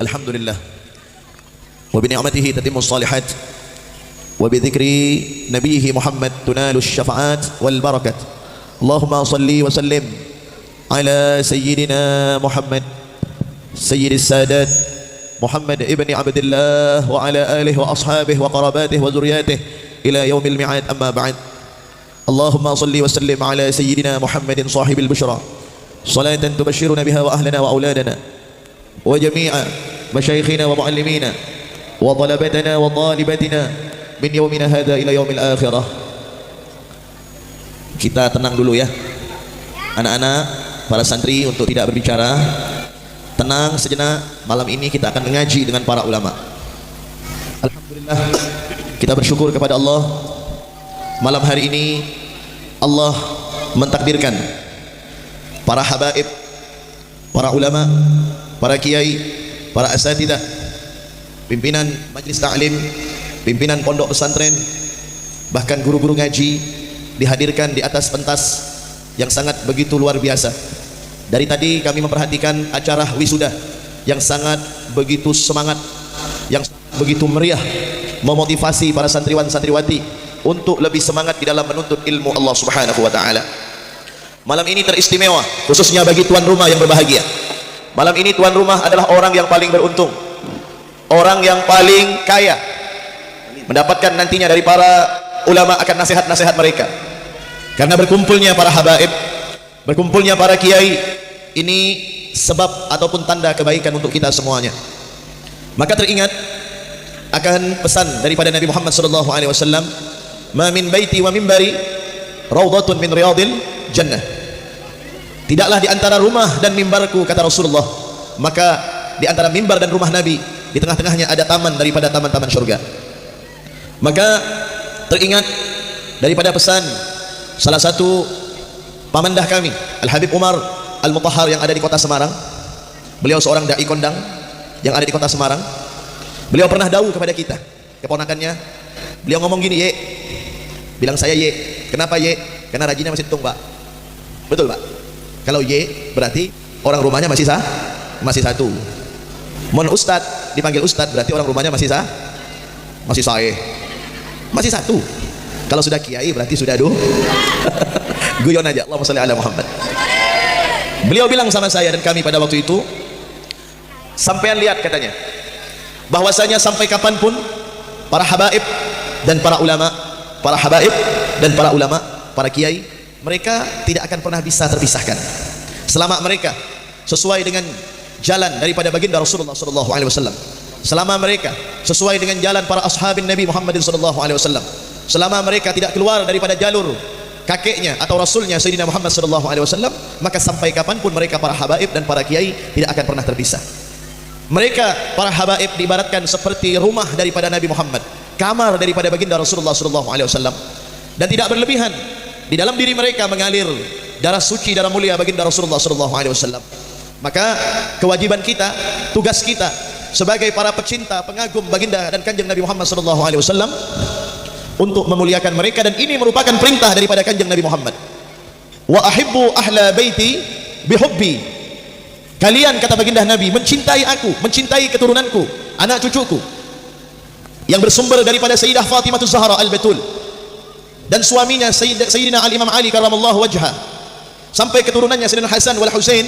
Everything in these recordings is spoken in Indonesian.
alhamdulillah wa bi ni'matihi tatimmu shalihat wa bi dzikri nabiyhi Muhammad tunalu syafa'at wal barakat. Allahumma salli wa sallim ala sayyidina Muhammad sayyidis sadat Muhammad ibni Abdullah wa ala alihi wa ashabihi wa qarabatihi wa zurriyyatihi ila yaumil mi'ad, amma ba'd. Allahumma salli wa sallim ala sayyidina Muhammadin sahibil bushra salatan tubashshiruna biha wa ahlana wa auladana wa jami'a masyayikhina wa muallimina wa talabatana wa talibatina min yaumina hadha ila yaumil akhirah. Kita tenang dulu ya anak-anak, para santri, untuk tidak berbicara. Tenang sejenak. Malam ini kita akan mengaji dengan para ulama. Alhamdulillah, kita bersyukur kepada Allah. Malam hari ini Allah mentakdirkan para habaib, para ulama, para kiai, para asatidah, pimpinan majlis ta'lim, pimpinan pondok pesantren, bahkan guru-guru ngaji dihadirkan di atas pentas yang sangat begitu luar biasa. Dari tadi kami memperhatikan acara wisuda yang sangat begitu semangat, yang begitu meriah, memotivasi para santriwan santriwati untuk lebih semangat di dalam menuntut ilmu Allah Subhanahu wa taala. Malam ini teristimewa khususnya bagi tuan rumah yang berbahagia. Malam ini tuan rumah adalah orang yang paling beruntung, orang yang paling kaya, mendapatkan nantinya dari para ulama akan nasihat-nasihat mereka. Karena berkumpulnya para habaib, berkumpulnya para kiai, ini sebab ataupun tanda kebaikan untuk kita semuanya. Maka teringat akan pesan daripada Nabi Muhammad SAW, ma min baiti wa minbari raudhatun min riyadil jannah. Tidaklah di antara rumah dan mimbarku, kata Rasulullah, maka di antara mimbar dan rumah Nabi, di tengah-tengahnya ada taman daripada taman-taman surga. Maka teringat daripada pesan salah satu pamandah kami, Al-Habib Umar Al-Mutahhar, yang ada di kota Semarang. Beliau seorang dai kondang yang ada di kota Semarang. Beliau pernah dawuh kepada kita, keponakannya. Beliau ngomong gini, "Ye." Bilang saya, "Ye." Kenapa Ye? Karena rajinnya masih hitung, Pak. Betul, Pak? Kalau Ye berarti orang rumahnya masih satu. Mon Ustad dipanggil Ustad berarti orang rumahnya masih sae. Masih satu. Kalau sudah kiai berarti sudah guyon aja. Allahumma shalli ala Muhammad. Beliau bilang sama saya dan kami pada waktu itu, sampean lihat, katanya, bahwasanya sampai kapanpun para habaib dan para ulama, para kiai, mereka tidak akan pernah bisa terpisahkan selama mereka sesuai dengan jalan daripada baginda Rasulullah SAW, selama mereka sesuai dengan jalan para ashabin Nabi Muhammadin SAW, selama mereka tidak keluar daripada jalur kakeknya atau rasulnya Sayyidina Muhammad SAW, maka sampai kapanpun mereka para habaib dan para kiai tidak akan pernah terpisah. Mereka para habaib diibaratkan seperti rumah daripada Nabi Muhammad, kamar daripada baginda Rasulullah SAW, dan tidak berlebihan. Di dalam diri mereka mengalir darah suci, darah mulia baginda Rasulullah SAW. Maka kewajiban kita, tugas kita sebagai para pecinta, pengagum baginda dan kanjeng Nabi Muhammad SAW untuk memuliakan mereka, dan ini merupakan perintah daripada kanjeng Nabi Muhammad. Wa ahibbu ahla baiti bihubbi. Kalian, kata baginda Nabi, mencintai aku, mencintai keturunanku, anak cucuku, yang bersumber daripada Sayyidah Fatimah Zahra Al-Batul dan suaminya Sayyidina Al-Imam Ali karramallahu wajha, sampai keturunannya Sayyidina Hasan wal Husain.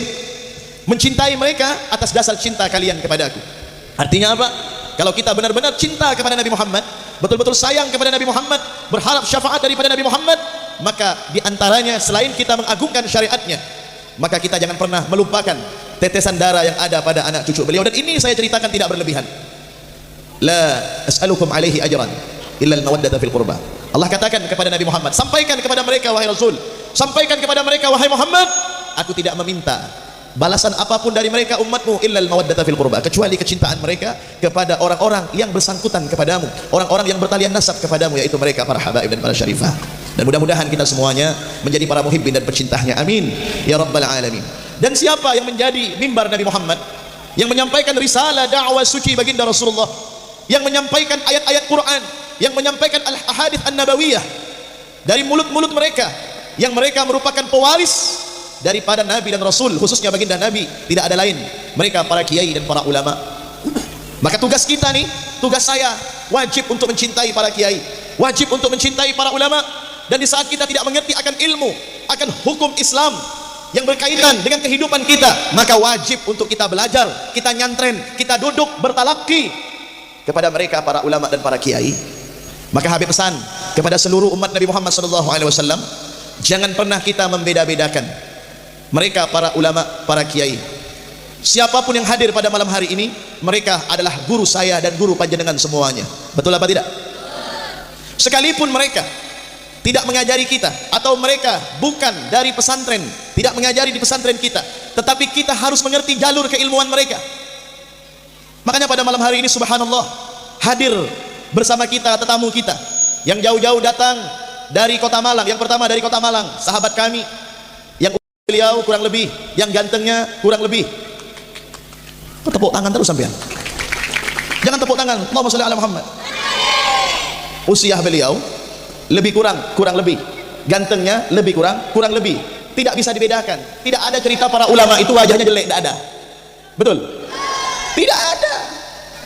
Mencintai mereka atas dasar cinta kalian kepada aku. Artinya apa? Kalau kita benar-benar cinta kepada Nabi Muhammad, betul-betul sayang kepada Nabi Muhammad, berharap syafaat daripada Nabi Muhammad, maka diantaranya selain kita mengagungkan syariatnya, maka kita jangan pernah melupakan tetesan darah yang ada pada anak cucu beliau. Dan ini saya ceritakan tidak berlebihan. La as'alukum alaihi ajran illa al-mawaddata fil qurba. Allah katakan kepada Nabi Muhammad, sampaikan kepada mereka wahai Rasul, sampaikan kepada mereka wahai Muhammad, aku tidak meminta balasan apapun dari mereka umatmu illa al-mawaddata fil qurba, kecuali kecintaan mereka kepada orang-orang yang bersangkutan kepadamu, orang-orang yang bertalian nasab kepadamu, yaitu mereka para habaib dan para syarifah. Dan mudah-mudahan kita semuanya menjadi para muhibbin dan pecintanya, amin ya rabbal alamin. Dan siapa yang menjadi mimbar Nabi Muhammad, yang menyampaikan risalah dakwah suci baginda Rasulullah, yang menyampaikan ayat-ayat Quran, yang menyampaikan al-ahadits an-nabawiyah dari mulut-mulut mereka, yang mereka merupakan pewaris daripada Nabi dan Rasul, khususnya baginda Nabi, tidak ada lain, mereka para kiai dan para ulama. Maka tugas kita nih, tugas saya wajib untuk mencintai para kiai, wajib untuk mencintai para ulama. Dan di saat kita tidak mengerti akan ilmu, akan hukum Islam yang berkaitan dengan kehidupan kita, maka wajib untuk kita belajar, kita nyantren, kita duduk bertalaki kepada mereka para ulama dan para kiai. Maka Habib pesan kepada seluruh umat Nabi Muhammad SAW, jangan pernah kita membeda-bedakan mereka para ulama, para kiai. Siapapun yang hadir pada malam hari ini, mereka adalah guru saya dan guru panjenengan semuanya. Betul apa tidak? Sekalipun mereka tidak mengajari kita, atau mereka bukan dari pesantren, tidak mengajari di pesantren kita, tetapi kita harus mengerti jalur keilmuan mereka. Makanya pada malam hari ini subhanallah, hadir bersama kita tetamu kita yang jauh-jauh datang dari kota Malang. Yang pertama dari kota Malang, sahabat kami, yang beliau kurang lebih, yang gantengnya kurang lebih. Tepuk tangan terus sampean, jangan tepuk tangan. Allahumma sholli ala Muhammad. Usia beliau lebih kurang lebih, gantengnya lebih kurang lebih, tidak bisa dibedakan. Tidak ada cerita para ulama itu wajahnya jelek, tidak ada. Betul? Tidak ada.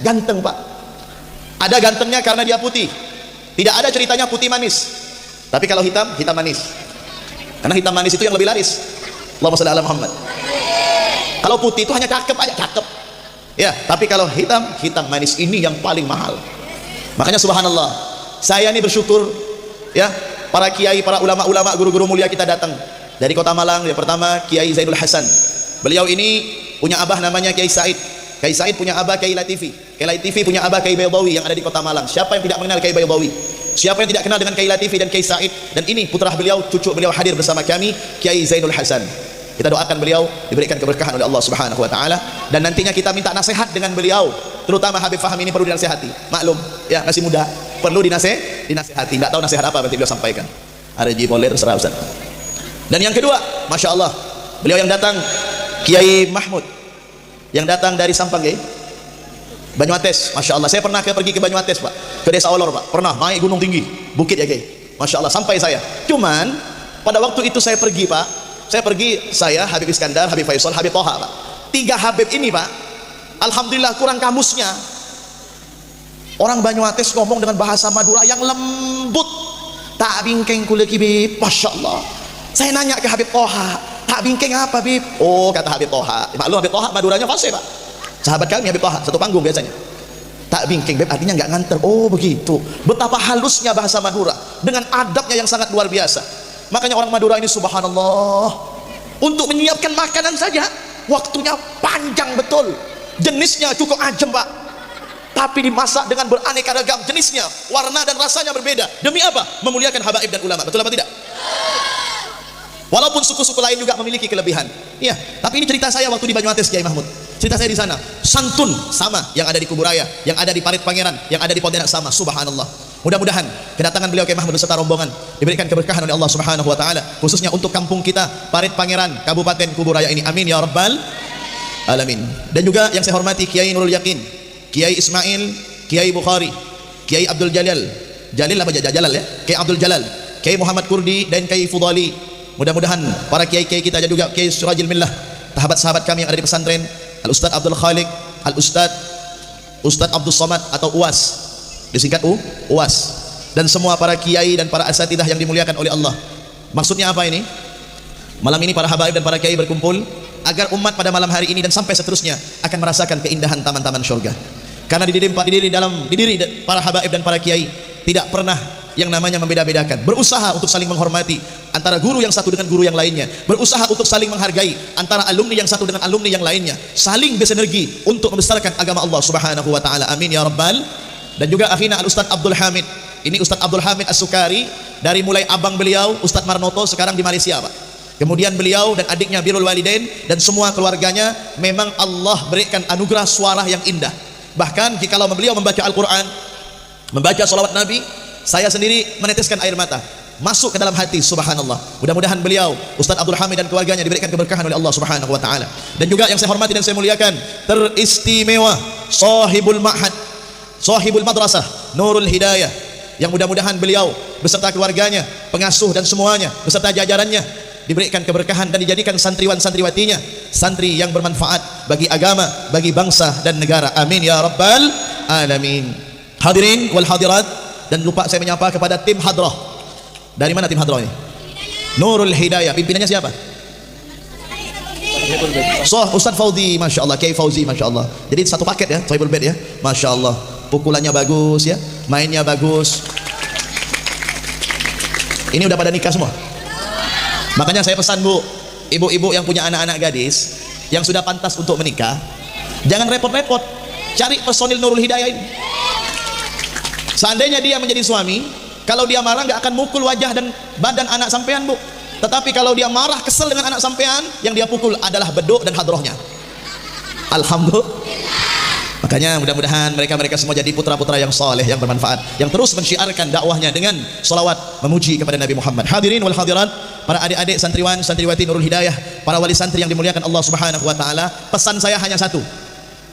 Ganteng pak, ada gantengnya karena dia putih, tidak ada ceritanya putih manis. Tapi kalau hitam, hitam manis, karena hitam manis itu yang lebih laris. Allahumma sholli ala Muhammad. Kalau putih itu hanya cakep aja, cakep ya, tapi kalau hitam, hitam manis ini yang paling mahal. Makanya subhanallah, saya ini bersyukur ya, para kiai, para ulama-ulama, guru-guru mulia kita datang dari kota Malang. Yang pertama Kiai Zainul Hasan, beliau ini punya abah namanya Kiai Said. Kiai Said punya abah Kiai Latifi. Kiai Latifi punya abah Kiai Baydawi yang ada di kota Malang. Siapa yang tidak mengenal Kiai Baydawi? Siapa yang tidak kenal dengan Kiai Latifi dan Kiai Said? Dan ini putra beliau, cucu beliau hadir bersama kami, Kiai Zainul Hasan. Kita doakan beliau diberikan keberkahan oleh Allah Subhanahu wa taala, dan nantinya kita minta nasihat dengan beliau, terutama Habib Faham ini perlu dinasihati. Maklum ya, masih muda, perlu dinasihati. Enggak tahu nasihat apa nanti beliau sampaikan. Arji Poler serah Ustaz. Dan yang kedua, Masya Allah, beliau yang datang Kiai Mahmud, yang datang dari Sampang Banyuates. Masya Allah, saya pernah pergi ke Banyuates pak, ke desa Olor pak, pernah naik gunung tinggi, bukit ya Kiai. Masya Allah, sampai saya. Cuman pada waktu itu saya pergi pak, saya Habib Iskandar, Habib Faisal, Habib Toha pak, 3 Habib ini pak, alhamdulillah kurang kamusnya. Orang Banyuates ngomong dengan bahasa Madura yang lembut, tak bingkeng kule kibib. Masya Allah, saya nanya ke Habib Toha, tak bingkeng apa bib? Oh kata Habib Toha, maklum Habib Toha Maduranya fasih pak, sahabat kami Habib Toha, satu panggung biasanya. Tak bingkeng bib artinya nggak nganter. Oh begitu, betapa halusnya bahasa Madura dengan adabnya yang sangat luar biasa. Makanya orang Madura ini subhanallah, untuk menyiapkan makanan saja waktunya panjang betul, jenisnya cukup ajem pak, tapi dimasak dengan beraneka ragam jenisnya, warna dan rasanya berbeda. Demi apa? Memuliakan habaib dan ulama. Betul apa tidak? Walaupun suku-suku lain juga memiliki kelebihan. Iya, tapi ini cerita saya waktu di Banyuates Kiai Mahmud. Cerita saya di sana. Santun sama yang ada di Kuburaya, yang ada di Parit Pangeran, yang ada di Pontianak sama. Subhanallah. Mudah-mudahan kedatangan beliau Kiai Mahmud beserta rombongan diberikan keberkahan oleh Allah Subhanahu wa taala, khususnya untuk kampung kita Parit Pangeran, Kabupaten Kuburaya ini. Amin ya rabbal alamin. Dan juga yang saya hormati Kiai Nurul Yakin, Kiai Ismail, Kiai Bukhari, Kiai Abdul Jalal, Jalil apa Jalal ya? Kiai Abdul Jalal, Kiai Muhammad Kurdi dan Kiai Fudali. Mudah-mudahan para kiai-kiai kita juga, Kiai Surajil Millah, sahabat-sahabat kami yang ada di pesantren, Al-Ustaz Abdul Khalik, Ustaz Abdul Somad atau UAS, disingkat UAS, dan semua para kiai dan para asatidah yang dimuliakan oleh Allah. Maksudnya apa ini? Malam ini para habaib dan para kiai berkumpul agar umat pada malam hari ini dan sampai seterusnya akan merasakan keindahan taman-taman surga. Karena di diri para habaib dan para kiai tidak pernah yang namanya membeda-bedakan, berusaha untuk saling menghormati antara guru yang satu dengan guru yang lainnya, berusaha untuk saling menghargai antara alumni yang satu dengan alumni yang lainnya, saling bersinergi untuk membesarkan agama Allah Subhanahu wa taala. Amin ya rabbal. Dan juga akhina Al-Ustaz Abdul Hamid, ini Ustaz Abdul Hamid As-Sukari, dari mulai abang beliau Ustaz Marnoto sekarang di Malaysia pak, kemudian beliau dan adiknya Birrul Walidain dan semua keluarganya, memang Allah berikan anugerah suara yang indah. Bahkan jikalau beliau membaca Al-Quran, membaca salawat Nabi, saya sendiri meneteskan air mata masuk ke dalam hati. Subhanallah. Mudah-mudahan beliau Ustaz Abdul Hamid dan keluarganya diberikan keberkahan oleh Allah Subhanahu wa taala. Dan juga yang saya hormati dan saya muliakan, teristimewa sahibul ma'had, sahibul madrasah Nurul Hidayah, yang mudah-mudahan beliau beserta keluarganya, pengasuh dan semuanya beserta jajarannya diberikan keberkahan dan dijadikan santriwan-santriwatinya santri yang bermanfaat bagi agama, bagi bangsa dan negara. Amin ya rabbal alamin. Hadirin wal hadirat, dan lupa saya menyapa kepada tim hadrah. Dari mana tim hadrah ini? Nurul Hidayah. Pimpinannya siapa? Ustaz Fauzi, Masya Allah. Kiai Fauzi, Masya Allah. Jadi satu paket ya, Sohibul Bait ya, Masya Allah. Pukulannya bagus ya, mainnya bagus. Ini udah pada nikah semua. Makanya saya pesan bu, ibu-ibu yang punya anak-anak gadis yang sudah pantas untuk menikah, jangan repot-repot cari personil Nurul Hidayah ini. Seandainya dia menjadi suami, kalau dia marah nggak akan mukul wajah dan badan anak sampean bu. Tetapi kalau dia marah, kesel dengan anak sampean, yang dia pukul adalah beduk dan hadrohnya. Alhamdulillah. Makanya mudah-mudahan mereka semua jadi putra-putra yang soleh, yang bermanfaat, yang terus mensyiarkan dakwahnya dengan solawat memuji kepada Nabi Muhammad. Hadirin wal hadirat, para adik-adik santriwan santriwati Nurul Hidayah, para wali santri yang dimuliakan Allah Subhanahu wa taala, pesan saya hanya satu.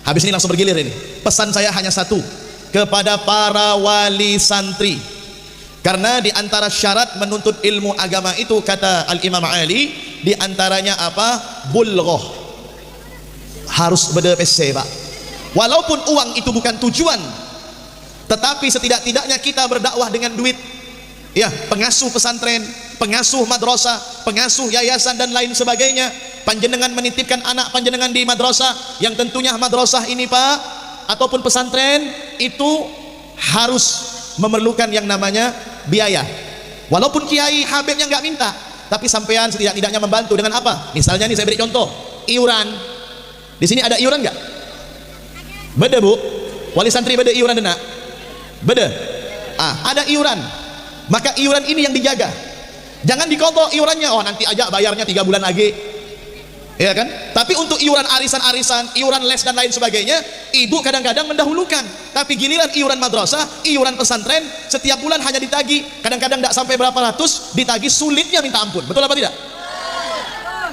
Habis ini langsung bergilir ini. Pesan saya hanya satu kepada para wali santri. Karena di antara syarat menuntut ilmu agama itu, kata Al-Imam Ali, di antaranya apa? Bulghah. Harus berdepese, Pak. Walaupun uang itu bukan tujuan, tetapi setidak-tidaknya kita berdakwah dengan duit. Ya, pengasuh pesantren, pengasuh madrasah, pengasuh yayasan dan lain sebagainya. Panjenengan menitipkan anak panjenengan di madrasah, yang tentunya madrasah ini Pak, ataupun pesantren itu harus memerlukan yang namanya biaya. Walaupun kiai habibnya nggak minta, tapi sampean setidak-tidaknya membantu dengan apa? Misalnya nih saya beri contoh, iuran. Di sini ada iuran nggak? Beda bu, wali santri beda iuran dena, beda. Ada iuran, maka iuran ini yang dijaga. Jangan dikontrol iurannya, oh nanti aja bayarnya 3 bulan lagi, ya kan? Tapi untuk iuran arisan-arisan, iuran les dan lain sebagainya, ibu kadang-kadang mendahulukan. Tapi giliran iuran madrasah, iuran pesantren, setiap bulan hanya ditagi, kadang-kadang tidak sampai berapa ratus, ditagi, sulitnya minta ampun. Betul apa tidak?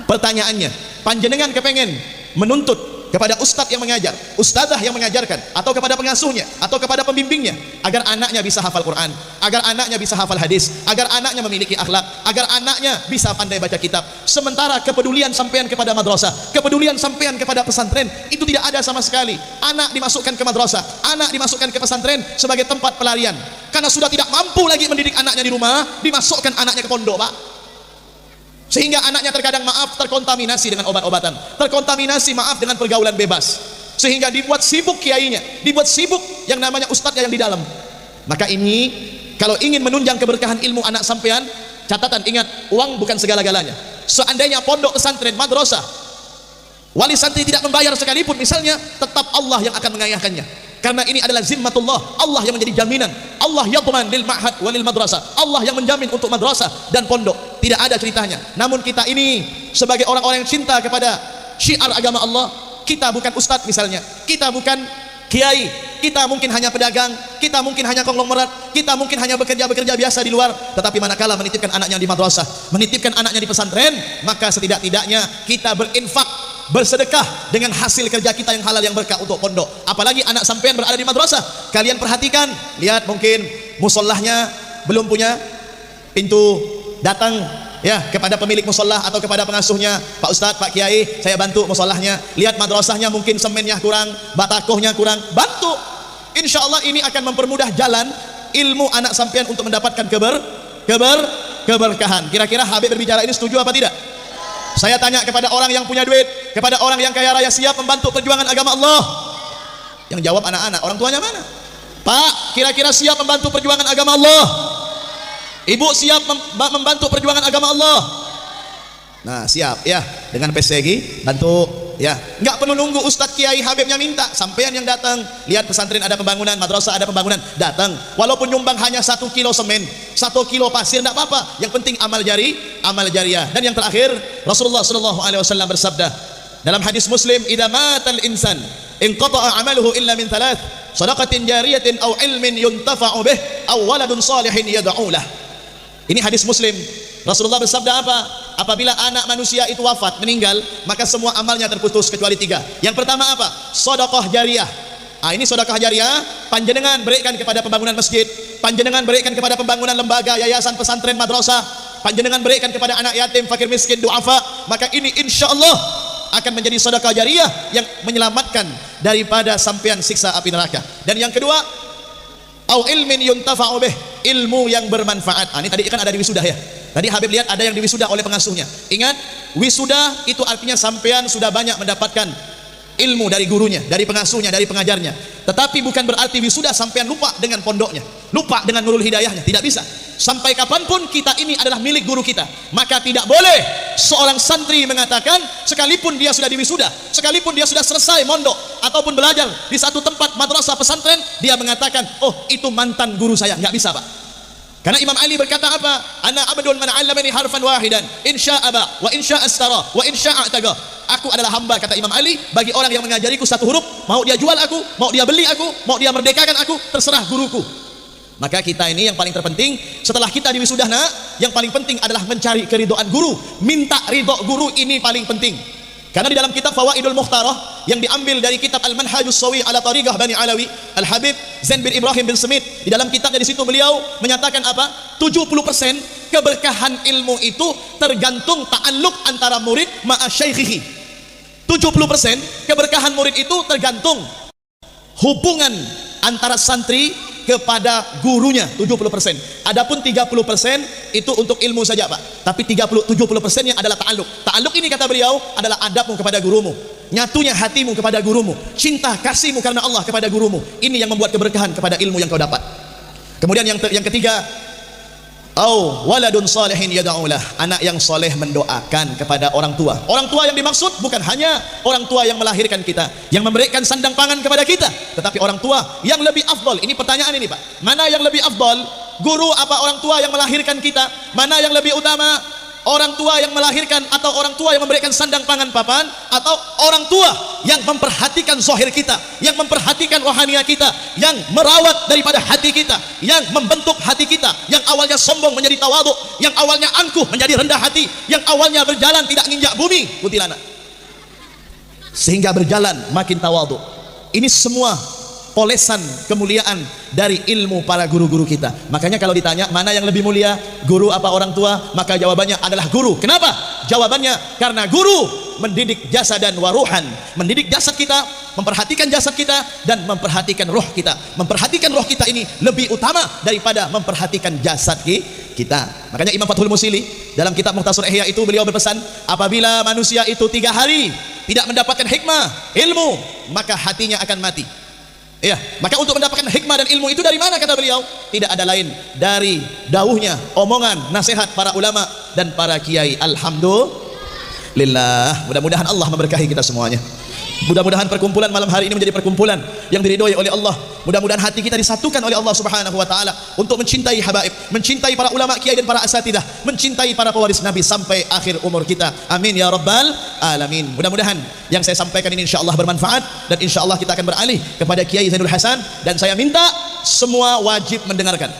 Pertanyaannya, panjenengan kepengen menuntut kepada ustadz yang mengajar, ustadzah yang mengajarkan, atau kepada pengasuhnya, atau kepada pembimbingnya, agar anaknya bisa hafal Quran, agar anaknya bisa hafal hadis, agar anaknya memiliki akhlak, agar anaknya bisa pandai baca kitab. Sementara kepedulian sampean kepada madrasah, kepedulian sampean kepada pesantren, itu tidak ada sama sekali. Anak dimasukkan ke madrasah, anak dimasukkan ke pesantren sebagai tempat pelarian. Karena sudah tidak mampu lagi mendidik anaknya di rumah, dimasukkan anaknya ke pondok, Pak. Sehingga anaknya terkadang terkontaminasi dengan obat-obatan, terkontaminasi dengan pergaulan bebas, sehingga dibuat sibuk kiainya, dibuat sibuk yang namanya ustadznya yang di dalam. Maka ini kalau ingin menunjang keberkahan ilmu anak sampean, catatan, ingat, uang bukan segala-galanya. Seandainya pondok pesantren madrasah wali santri tidak membayar sekalipun misalnya, tetap Allah yang akan mengayahkannya. Karena ini adalah zimmatullah, Allah yang menjadi jaminan. Allah yadman lil ma'had walil madrasah, Allah yang menjamin untuk madrasah dan pondok. Tidak ada ceritanya. Namun kita ini sebagai orang-orang yang cinta kepada syiar agama Allah, kita bukan ustadz misalnya, kita bukan kiai, kita mungkin hanya pedagang, kita mungkin hanya konglomerat, kita mungkin hanya bekerja biasa di luar. Tetapi manakala menitipkan anaknya di madrasah, menitipkan anaknya di pesantren, maka setidak-tidaknya kita berinfak, bersedekah dengan hasil kerja kita yang halal, yang berkah untuk pondok. Apalagi anak sampean berada di madrasah, kalian perhatikan, lihat, mungkin musallahnya belum punya pintu, datang ya kepada pemilik musallah atau kepada pengasuhnya, Pak Ustadz, Pak Kiai, saya bantu musallahnya. Lihat madrasahnya mungkin semennya kurang, batakohnya kurang, bantu. Insya Allah ini akan mempermudah jalan ilmu anak sampean untuk mendapatkan keberkahan. Kira-kira Habib berbicara ini setuju apa tidak? Saya tanya kepada orang yang punya duit, kepada orang yang kaya raya, siap membantu perjuangan agama Allah? Yang jawab anak-anak, orang tuanya mana? Pak, kira-kira siap membantu perjuangan agama Allah? Ibu siap membantu perjuangan agama Allah? Nah, siap ya, dengan PSG bantu ya. Nggak perlu nunggu Ustadz Kiai Habibnya minta, sampean yang datang. Lihat pesantren ada pembangunan, madrasah ada pembangunan, datang. Walaupun nyumbang hanya 1 kilo semen, 1 kilo pasir, enggak apa-apa. Yang penting amal jariah. Dan yang terakhir, Rasulullah sallallahu alaihi wasallam bersabda dalam hadis Muslim, "Idza matal insan inqata'a 'amaluhu illa min 3, shadaqatin jariyatin aw ilmin yuntafa'u bih aw waladun salihin yad'u lah." Ini hadis Muslim. Rasulullah bersabda apa? Apabila anak manusia itu wafat, meninggal, maka semua amalnya terputus kecuali 3. Yang pertama apa? Sedekah jariah. Ini sedekah jariah, panjenengan berikan kepada pembangunan masjid, panjenengan berikan kepada pembangunan lembaga, yayasan, pesantren, madrasah. panjenengan berikan kepada anak yatim, fakir miskin, duafa, maka ini insya Allah akan menjadi sedekah jariah yang menyelamatkan daripada sampean siksa api neraka. Dan yang kedua, au ilmin yuntafa'u bih, ilmu yang bermanfaat. Ini tadi kan ada di wisuda ya. Tadi Habib lihat ada yang diwisuda oleh pengasuhnya. Ingat, wisuda itu artinya sampean sudah banyak mendapatkan ilmu dari gurunya, dari pengasuhnya, dari pengajarnya. Tetapi bukan berarti wisuda sampean lupa dengan pondoknya, lupa dengan nurul hidayahnya. Tidak bisa. Sampai kapanpun kita ini adalah milik guru kita. Maka tidak boleh seorang santri mengatakan sekalipun dia sudah diwisuda, sekalipun dia sudah selesai mondok ataupun belajar di satu tempat madrasah pesantren, dia mengatakan, oh itu mantan guru saya. Nggak bisa, Pak. Karena Imam Ali berkata apa? Ana abdun man 'allamani harfan wahidan, insya'a ba wa insya'a astara wa insya'a taga. Aku adalah hamba, kata Imam Ali, bagi orang yang mengajariku satu huruf, mau dia jual aku, mau dia beli aku, mau dia merdekakan aku, terserah guruku. Maka kita ini yang paling terpenting setelah kita diwisudah, yang paling penting adalah mencari keridhaan guru, minta ridho guru, ini paling penting. Karena di dalam kitab Fawaidul Mukhtarah yang diambil dari kitab Al-Manhajus Shawi ala Tariqah Bani Alawi, Al-Habib Zain bin Ibrahim bin Semit, di dalam kitabnya di situ beliau menyatakan apa? 70% keberkahan ilmu itu tergantung ta'alluq antara murid ma'a syaikhihi. 70% keberkahan murid itu tergantung hubungan antara santri kepada gurunya, 70%. Adapun 30% itu untuk ilmu saja, Pak. Tapi 70%-nya adalah ta'alluq. Ta'alluq ini kata beliau adalah adabmu kepada gurumu, nyatunya hatimu kepada gurumu, cinta kasihmu karena Allah kepada gurumu. Ini yang membuat keberkahan kepada ilmu yang kau dapat. Kemudian yang ketiga, au waladun salihin yad'ulah, anak yang soleh mendoakan kepada orang tua. Orang tua yang dimaksud bukan hanya orang tua yang melahirkan kita, yang memberikan sandang pangan kepada kita, tetapi orang tua yang lebih afdal. Ini pertanyaan ini, Pak. Mana yang lebih afdal? Guru apa orang tua yang melahirkan kita? Mana yang lebih utama? Orang tua yang melahirkan atau orang tua yang memberikan sandang pangan papan, atau orang tua yang memperhatikan zahir kita, yang memperhatikan rohania kita, yang merawat daripada hati kita, yang membentuk hati kita, yang awalnya sombong menjadi tawadhu, yang awalnya angkuh menjadi rendah hati, yang awalnya berjalan tidak menginjak bumi, kuntilanak, sehingga berjalan makin tawadhu. Ini semua polesan kemuliaan dari ilmu para guru-guru kita. Makanya kalau ditanya mana yang lebih mulia, guru apa orang tua, maka jawabannya adalah guru. Kenapa? Jawabannya karena guru mendidik jasadan waruhan, mendidik jasad kita, memperhatikan jasad kita, dan memperhatikan roh kita. Memperhatikan roh kita ini lebih utama daripada memperhatikan jasad kita. Makanya Imam Fathul Musili dalam kitab Mukhtasar Ihya itu beliau berpesan, apabila manusia itu 3 hari tidak mendapatkan hikmah, ilmu, maka hatinya akan mati. Ya, maka untuk mendapatkan hikmah dan ilmu itu dari mana, kata beliau? Tidak ada lain dari dawuhnya, omongan, nasihat para ulama dan para kiai. Alhamdulillah. Mudah-mudahan Allah memberkahi kita semuanya. Mudah-mudahan perkumpulan malam hari ini menjadi perkumpulan yang diridhoi oleh Allah. Mudah-mudahan hati kita disatukan oleh Allah Subhanahu wa taala untuk mencintai habaib, mencintai para ulama, kiai dan para asatidah, mencintai para pewaris Nabi sampai akhir umur kita. Amin ya rabbal alamin. Mudah-mudahan yang saya sampaikan ini insyaallah bermanfaat, dan insyaallah kita akan beralih kepada Kiai Zainul Hasan, dan saya minta semua wajib mendengarkan.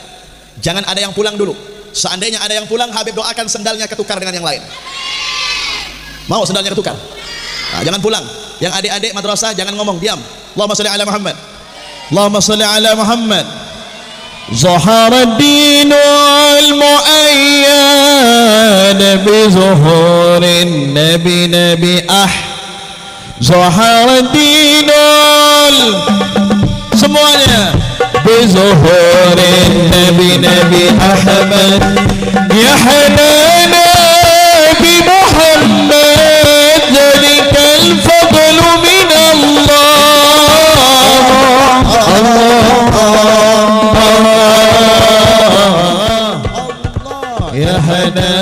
Jangan ada yang pulang dulu. Seandainya ada yang pulang, Habib doakan sendalnya ketukar dengan yang lain. Mau sendalnya ketukar? Nah, jangan pulang. Yang adik-adik madrasah jangan ngomong, diam. Allahumma shalli ala Muhammad. Allahumma shalli ala Muhammad. Zahara dinul mu'ayyad bi zuhurin nabi Zahara dinul, semuanya, bi zuhurin nabi Ahmad ya hanana bi Muhammad zalikal fadlu min ya hanana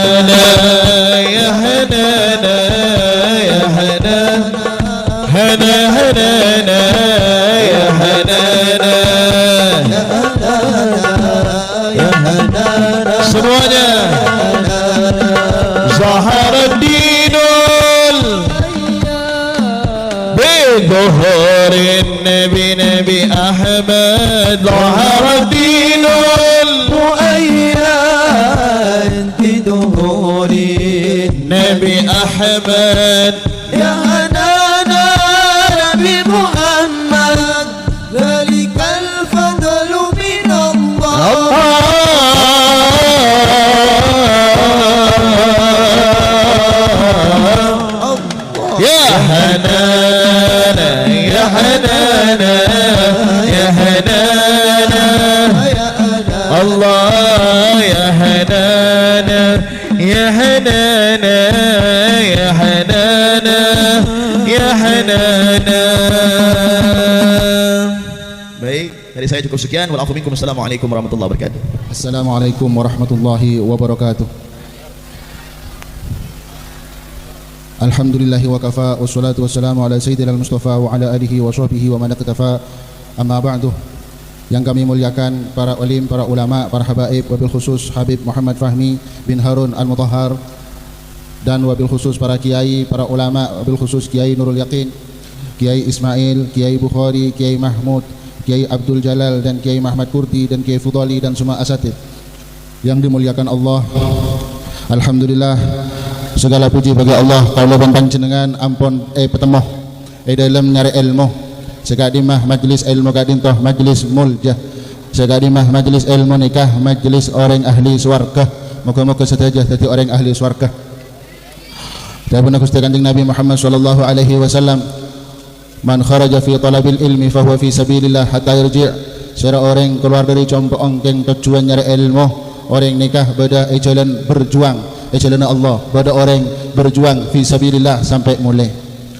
ya hanana ya hanana hanana ya hanana ya hanana, semuanya. Zahara dinul bizuhurin nabi Ahmad. Zahara dinul mu'ayyad bizuhurin nabi Ahmad ya hanana nabi Muhammad zalikal fadlu min Allah. Hanana Allah ya Hanana ya Hanana ya Hanana ya Hanana. Baik, dari saya cukup sekian. Assalamualaikum warahmatullahi wabarakatuh. Assalamualaikum warahmatullahi wabarakatuh. Alhamdulillahi wa kafa, wassalatu wassalamu ala sayyidina al-Mustafa wa ala alihi wa sahbihi wa man iktafa. Amma ba'du. Yang kami muliakan para ulim, para ulama, para habaib, wabil khusus Habib Muhammad Fahmi bin Harun Al-Mutahhar, dan wabil khusus para kiai, para ulama, wabil khusus Kiai Nurul Yaqin, Kiai Ismail, Kiai Bukhari, Kiai Mahmud, Kiai Abdul Jalal, dan Kiai Muhammad Kurdi, dan Kiai Fudali, dan semua asatid yang dimuliakan Allah. Alhamdulillah, segala puji bagi Allah. Kalau panjenengan ampun petemoh dalam nyari ilmu segadimah majlis ilmu gadintoh majlis muljah segadimah majlis ilmu nikah majlis orang ahli swarga. Moga-moga setajah dadi orang ahli swarga. Dawuh Gusti Kanjeng Nabi Muhammad sallallahu alaihi wasallam, man kharaja fi talabil ilmi fahuwa fi sabilillah hatta yarji'. Sira orang keluar dari compo ongkeng tujuan nyari ilmu, orang nikah beda jalan berjuang jalan Allah, beda orang berjuang fi sabilillah sampai mulai.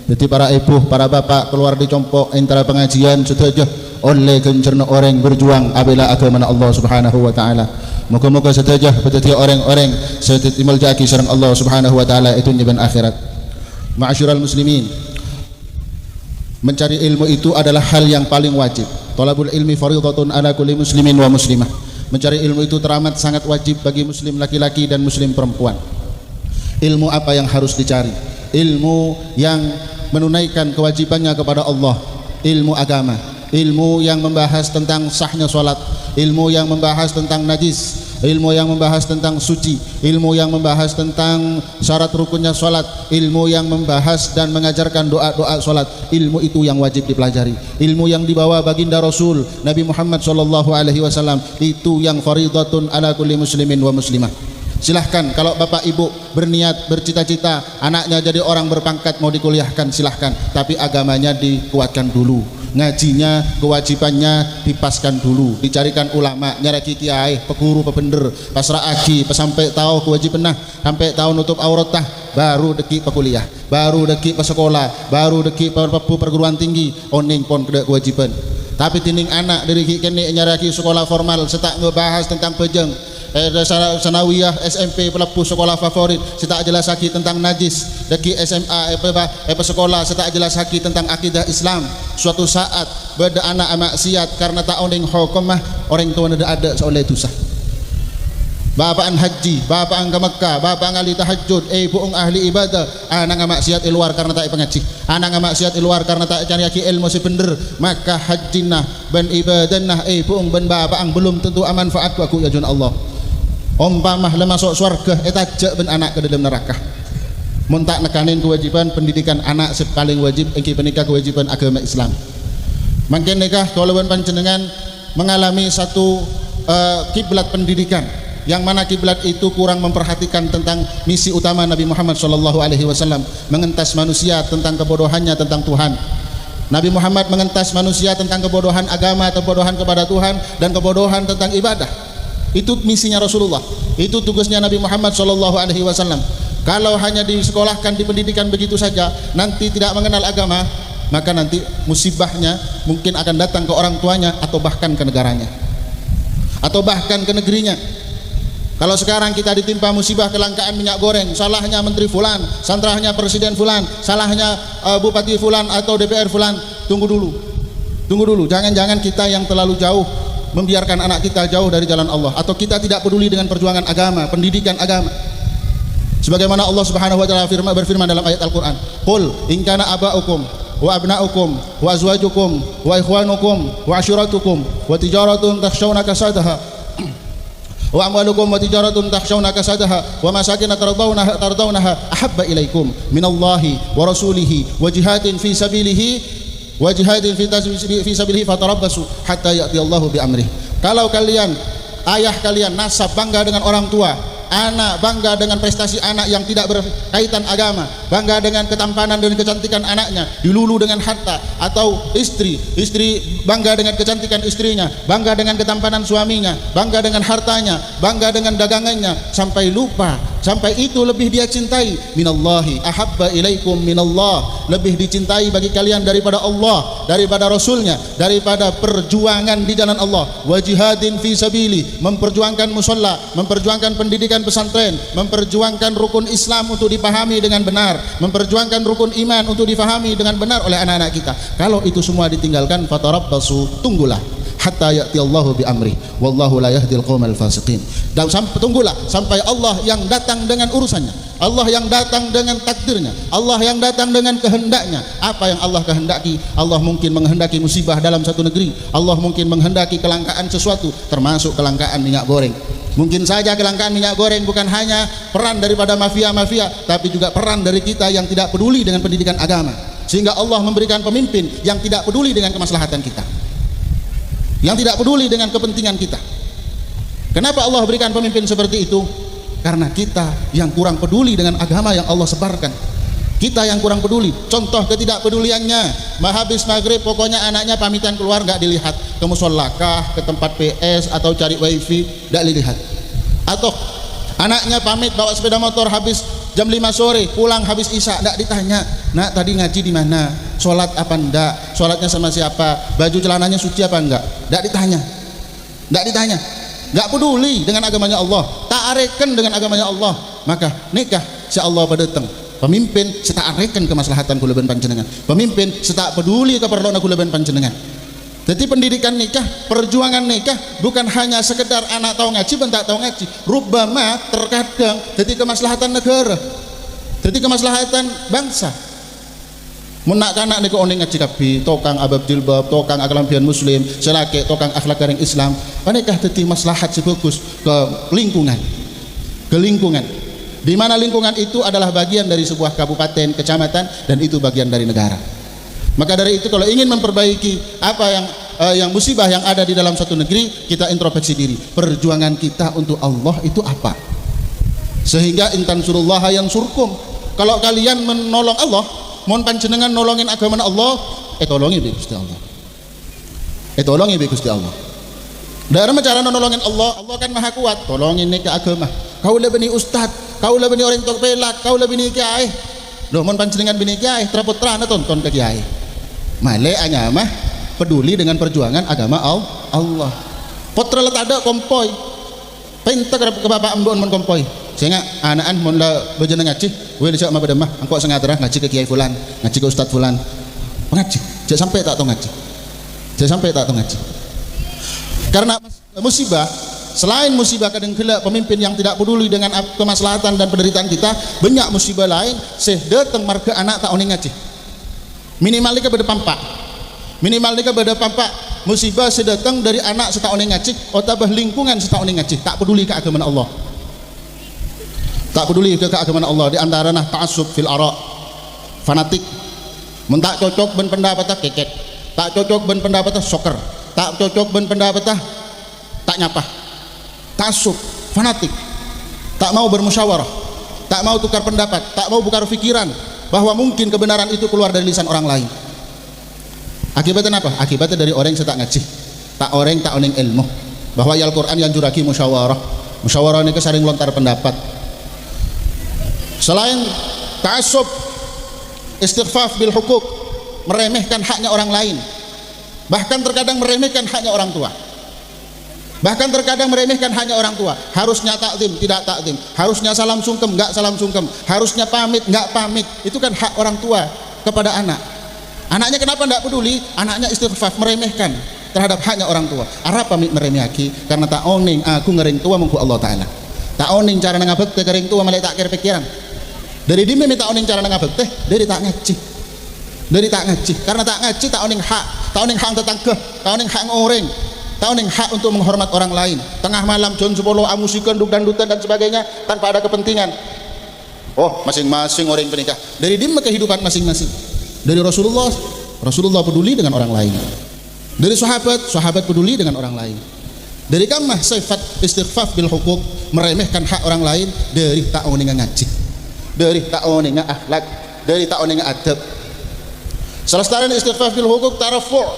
Jadi para ibu, para bapak keluar di compo antara pengajian setajah oleh kencerna orang berjuang abila agama Allah Subhanahu wa taala. Moga-moga setajah betul orang-orang setajah meljaki sareng Allah Subhanahu wa taala itu nyeban akhirat. Ma'asyiral muslimin, mencari ilmu itu adalah hal yang paling wajib. Thalabul ilmi fardhatun ala kulli muslimin wa muslimah. Mencari ilmu itu teramat sangat wajib bagi muslim laki-laki dan muslim perempuan. Ilmu apa yang harus dicari? Ilmu yang menunaikan kewajibannya kepada Allah, ilmu agama, ilmu yang membahas tentang sahnya sholat, ilmu yang membahas tentang najis, ilmu yang membahas tentang suci, ilmu yang membahas tentang syarat rukunnya sholat, ilmu yang membahas dan mengajarkan doa-doa sholat. Ilmu itu yang wajib dipelajari. Ilmu yang dibawa baginda Rasul Nabi Muhammad SAW itu yang faridatun ala kulli muslimin wa muslimah. Silahkan kalau bapak ibu berniat bercita-cita anaknya jadi orang berpangkat mau dikuliahkan, silahkan, tapi agamanya dikuatkan dulu, ngajinya kewajibannya dipaskan dulu, dicarikan ulama, nyareki kiai, peguru, pebender, pasrah aki, pesampai tahu kewajiban sampai tahu nutup auratah, baru deki pekuliah, baru deki pesekolah, baru deki perguruan tinggi, oning pon kewajiban. Tapi tining anak dari kene nyareki sekolah formal setak ngebahas tentang pejeng sanawiyah SMP pelepuh sekolah favorit setak jelas lagi tentang najis deki SMA sekolah setak jelas lagi tentang akidah Islam. Suatu saat beda anak maksiat karena tak oning hukum orang tua ada seoleh dosa. Bapaan haji, bapaan ke Mekah, bapaan ahli tahajud, buung ahli ibadah, anak maksiat luar karena tak pengaji, anak maksiat luar karena tak cari ilmu si bener, maka hajinah ben ibadannah buung ben bapaan belum tentu aman manfaat aku ya jun Allah. Umpamah le masuk surga etajak ben anak ke dalam neraka. Mun tak nekanin kewajiban pendidikan anak paling wajib engki penikah kewajiban agama Islam. Mangken nikah kalau panjenengan mengalami satu kiblat pendidikan yang mana kiblat itu kurang memperhatikan tentang misi utama Nabi Muhammad SAW mengentas manusia tentang kebodohannya tentang Tuhan. Nabi Muhammad mengentas manusia tentang kebodohan agama, kebodohan kepada Tuhan, dan kebodohan tentang ibadah. Itu misinya Rasulullah, itu tugasnya Nabi Muhammad SAW. Kalau hanya disekolahkan di pendidikan begitu saja, nanti tidak mengenal agama, maka nanti musibahnya mungkin akan datang ke orang tuanya atau bahkan ke negaranya atau bahkan ke negerinya. Kalau sekarang kita ditimpa musibah kelangkaan minyak goreng, salahnya menteri fulan, salahnya presiden fulan, salahnya bupati fulan atau DPR fulan. Tunggu dulu, jangan-jangan kita yang terlalu jauh membiarkan anak kita jauh dari jalan Allah, atau kita tidak peduli dengan perjuangan agama, pendidikan agama. Sebagaimana Allah Subhanahu wa taala berfirman dalam ayat Al-Qur'an, "Qul in kana aba'ukum wa abna'ukum wa azwajukum wa ikhwanukum wa ashiratukum wa tijaratun takhshawna kasadaha wa amwalukum wa tijaratun takhshawna kasadaha wa masakin tardawnaha ahabba ilaikum minallahi wa rasulihi wa jihadin fi sabilihi fatarabbasu hatta ya'ti Allahu bi amrih." Kalau kalian, ayah kalian nasab bangga dengan orang tua, anak bangga dengan prestasi anak yang tidak berkaitan agama, bangga dengan ketampanan dan kecantikan anaknya, dilulu dengan harta, atau istri bangga dengan kecantikan istrinya, bangga dengan ketampanan suaminya, bangga dengan hartanya, bangga dengan dagangannya, sampai lupa, sampai itu lebih dia cintai minallahi ahabba ilaikum minallah, lebih dicintai bagi kalian daripada Allah, daripada Rasulnya, daripada perjuangan di jalan Allah, wa jihadin fi sabili, memperjuangkan musalla, memperjuangkan pendidikan pesantren, memperjuangkan rukun Islam untuk dipahami dengan benar, memperjuangkan rukun iman untuk difahami dengan benar oleh anak-anak kita. Kalau itu semua ditinggalkan, fatarabbasu, tunggulah hatta ya'ti Allahu bi amri wallahu la yahdil qaumal fasiqin. Dan tunggulah sampai Allah yang datang dengan urusannya, Allah yang datang dengan takdirnya, Allah yang datang dengan kehendaknya. Apa yang Allah kehendaki? Allah mungkin menghendaki musibah dalam satu negeri, Allah mungkin menghendaki kelangkaan sesuatu, termasuk kelangkaan minyak goreng. Mungkin saja kelangkaan minyak goreng bukan hanya peran daripada mafia-mafia, tapi juga peran dari kita yang tidak peduli dengan pendidikan agama, sehingga Allah memberikan pemimpin yang tidak peduli dengan kemaslahatan kita, yang tidak peduli dengan kepentingan kita. Kenapa Allah berikan pemimpin seperti itu? Karena kita yang kurang peduli dengan agama yang Allah sebarkan, kita yang kurang peduli. Contoh ketidakpeduliannya, habis maghrib pokoknya anaknya pamitan keluar, nggak dilihat ke musholakah, ke tempat PS atau cari wifi, nggak dilihat. Atau anaknya pamit bawa sepeda motor habis jam 5 sore pulang habis isya, nggak ditanya, nak tadi ngaji di mana, sholat apa enggak, sholatnya sama siapa, baju celananya suci apa enggak, nggak ditanya, nggak peduli dengan agamanya Allah, tak areken dengan agamanya Allah. Maka nikah si Allah pada datang pemimpin setak areken kemaslahatan kulaban panjenengan, pemimpin setak peduli keperluan kulaban panjenengan. Jadi pendidikan nikah, perjuangan nikah bukan hanya sekedar anak tahu ngaji dan tak tahu ngaji. Rubbama terkadang jadi kemaslahatan negara, jadi kemaslahatan bangsa. Menak anak niku oning ngaji kabeh, tokang abab jilbab, tokang akalampian muslim, selake tokang akhlak garing Islam. Panikah dadi maslahat sebagus ke lingkungan. Di mana lingkungan itu adalah bagian dari sebuah kabupaten, kecamatan, dan itu bagian dari negara. Maka dari itu kalau ingin memperbaiki apa yang musibah yang ada di dalam satu negeri, kita introspeksi diri. Perjuangan kita untuk Allah itu apa? Sehingga intan surullaha yang surkum. Kalau kalian menolong Allah, mohon panjenengan nolongin agama Allah, tolongi bi Gusti Allah. Tolongi bi Gusti Allah. Dalam cara nolongin Allah, Allah kan maha kuat. Tolongin ke agama. Kau lebih ni ustad, kau lebih ni orang tok pelak, kau lebih ni kiai. Loh mohon panjenengan bini kiai, terputra na tonton ke kiai. Male anyama peduli dengan perjuangan agama Allah. Potra let ada kompoi. Pinter ke bapak ambon mon kompoi. Sehingga anak-an mon la bejeneng ngaji, we dicak mah bedemah, engko sengatera ngaji ke kiai fulan, ngaji ke ustad fulan. Ngaji, jangan sampai tak tahu ngaji. Jangan sampai tak tahu ngaji. Karena musibah, selain musibah kadang kala pemimpin yang tidak peduli dengan kemaslahatan dan penderitaan kita, banyak musibah lain seh datang marga anak tak oning ngaji. Minimal nika beda pampak. Musibah sedatang dari anak seta oning ngaji, otabah lingkungan seta oning ngaji, tak peduli ke agama Allah. Tak peduli ke agama Allah, di antara nah ta'assub fil ara, fanatik. Mun tak cocok ben pendapat keket. Tak cocok ben pendapat soker. Tak cocok ben pendapat tak nyapa. Ta'assub, fanatik. Tak mau bermusyawarah, tak mau tukar pendapat, tak mau tukar pikiran bahwa mungkin kebenaran itu keluar dari lisan orang lain. Akibatnya apa? Akibatnya dari orang yang tak ngaji, tak orang tak oning ilmu. Bahwa Al-Quran yang juraki musyawarah. Musyawarah ini kesering lontar pendapat. Selain ta'assub, istighfaf bil hukuk, meremehkan haknya orang lain. Bahkan terkadang meremehkan haknya orang tua. Harusnya takzim, tidak takzim. Harusnya salam sungkem, enggak salam sungkem. Harusnya pamit, enggak pamit. Itu kan hak orang tua kepada anak. Anaknya kenapa enggak peduli? Anaknya istighfar, meremehkan terhadap haknya orang tua. Arab pamit meremehaki karena tak oning aku ngering tua mengku Allah Ta'ala. Tak oning cara ngabek teh ngering tua malah tak kira pikiran. Dari dimi minta oning cara ngabek teh, dari tak ngaji. Karena tak ngaji tak oning hak tetangga, tak oning hak ngoreng. Tahu nih hak untuk menghormat orang lain. Tengah malam jam 10 amusikan dangdutan dan sebagainya tanpa ada kepentingan. Oh, masing-masing orang penikah. Dari dimma kehidupan masing-masing. Dari Rasulullah peduli dengan orang lain. Dari sahabat peduli dengan orang lain. Dari kamah sifat istighfaf bil hukuk, meremehkan hak orang lain, dari ta'awun dengan ngaji, dari ta'awun dengan akhlak, dari ta'awun dengan adab. Salah satu istighfaf bil hukuk tarafu'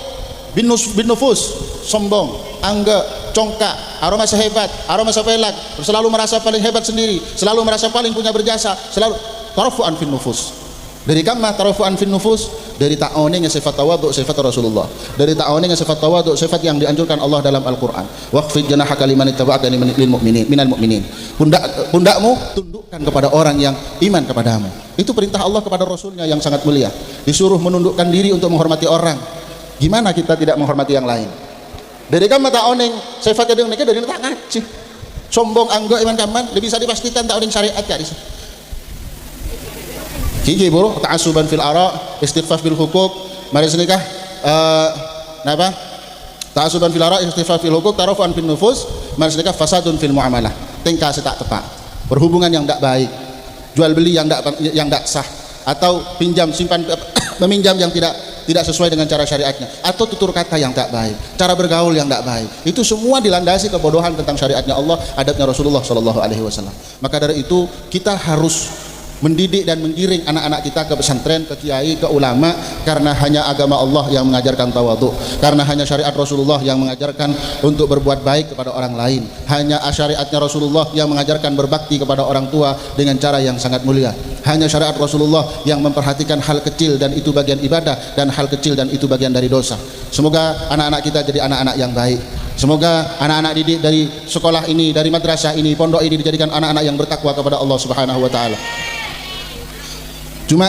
bin nufus, sombong, angga, congkak, aroma sehebat, aroma sepelak, selalu merasa paling hebat sendiri, selalu merasa paling punya berjasa, selalu tarafu'an fin nufus. Dari kamma tarafu'an fin nufus, dari ta'awunnya sifat tawadhu, sifat Rasulullah, dari ta'awunnya sifat tawadhu, sifat yang dianjurkan Allah dalam Al-Quran. Waqfid janahaka liman ittaba'aka lil mu'minin minal mu'minin. Pundakmu tundukkan kepada orang yang iman kepadamu. Itu perintah Allah kepada Rasulnya yang sangat mulia. Disuruh menundukkan diri untuk menghormati orang. Gimana kita tidak menghormati yang lain? Dari kamma ta'awuning sifat yang mereka dari tak ngaji, sombong, anggo, iman kaman, lebih bisa dipastikan ta'awuning syariat ya. Kiki bro, ta'asuban fil ara, istighfaf bil hukuk, mari senikah napa? Ta'asuban fil ara, istighfaf fil hukuk, tarafu'an fil nufus, mari senikah fasadun fil muamalah. Tingkah setak tepat. Perhubungan yang tidak baik, jual beli yang tidak sah, atau pinjam simpan meminjam yang tidak sesuai dengan cara syariatnya, atau tutur kata yang tak baik, cara bergaul yang tak baik. Itu semua dilandasi kebodohan tentang syariatnya Allah, adabnya Rasulullah sallallahu alaihi wasallam. Maka dari itu kita harus mendidik dan menggiring anak-anak kita ke pesantren, ke kiai, ke ulama, karena hanya agama Allah yang mengajarkan tawadhu, karena hanya syariat Rasulullah yang mengajarkan untuk berbuat baik kepada orang lain, hanya syariatnya Rasulullah yang mengajarkan berbakti kepada orang tua dengan cara yang sangat mulia, hanya syariat Rasulullah yang memperhatikan hal kecil dan itu bagian ibadah, dan hal kecil dan itu bagian dari dosa. Semoga anak-anak kita jadi anak-anak yang baik. Semoga anak-anak didik dari sekolah ini, dari madrasah ini, pondok ini dijadikan anak-anak yang bertakwa kepada Allah Subhanahu wa taala. Cuma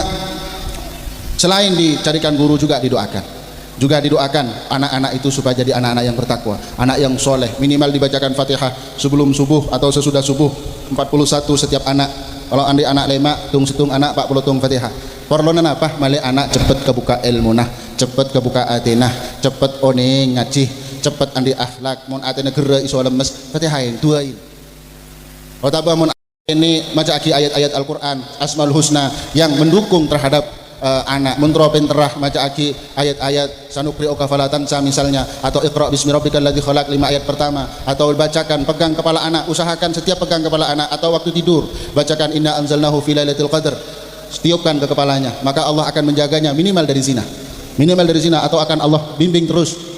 selain dicarikan guru juga didoakan anak-anak itu supaya jadi anak-anak yang bertakwa, anak yang soleh. Minimal dibacakan Fatihah sebelum subuh atau sesudah subuh 41 setiap anak. Kalau andi anak lema tung setung anak 40 tung Fatihah. Perlonan apa? Male anak cepet kebuka ilmu nah, cepet kebuka atenah, cepet one ngaji, cepet andi akhlak. Mun atena gera iso lemes Fatihain duain. Otaba mun ini maca ayat-ayat Al-Quran Asmaul Husna yang mendukung terhadap anak, menteropin terah maca ayat-ayat sanukri okafalatan misalnya, atau iqra bismi rabbikal ladzi khalaq 5 ayat pertama, atau bacakan pegang kepala anak, usahakan setiap pegang kepala anak, atau waktu tidur bacakan inna anzalnahu fi lailatul qadar, setiupkan ke kepalanya, maka Allah akan menjaganya minimal dari zina, atau akan Allah bimbing terus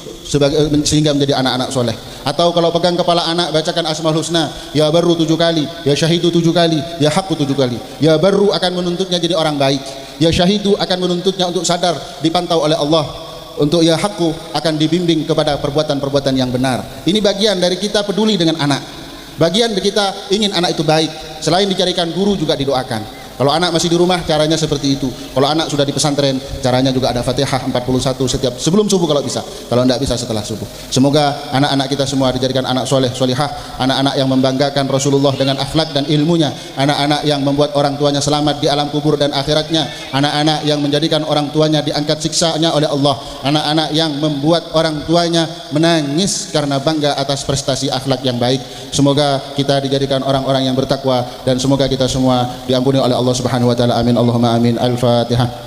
sehingga menjadi anak-anak soleh. Atau kalau pegang kepala anak bacakan Asmaul Husna, ya baru 7 kali, ya syahidu 7 kali, ya haqqu 7 kali. Ya baru akan menuntutnya jadi orang baik, ya syahidu akan menuntutnya untuk sadar dipantau oleh Allah, untuk ya haqqu akan dibimbing kepada perbuatan-perbuatan yang benar. Ini bagian dari kita peduli dengan anak, bagian dari kita ingin anak itu baik. Selain dicarikan guru juga didoakan. Kalau anak masih di rumah caranya seperti itu. Kalau anak sudah di pesantren caranya juga ada Fatihah 41 setiap sebelum subuh kalau bisa. Kalau tidak bisa setelah subuh. Semoga anak-anak kita semua dijadikan anak soleh, solihah, anak-anak yang membanggakan Rasulullah dengan akhlak dan ilmunya, anak-anak yang membuat orang tuanya selamat di alam kubur dan akhiratnya, anak-anak yang menjadikan orang tuanya diangkat siksanya oleh Allah, anak-anak yang membuat orang tuanya menangis karena bangga atas prestasi akhlak yang baik. Semoga kita dijadikan orang-orang yang bertakwa dan semoga kita semua diampuni oleh Allah Subhanahu wa taala. Amin Allahumma amin. Al-Fatihah.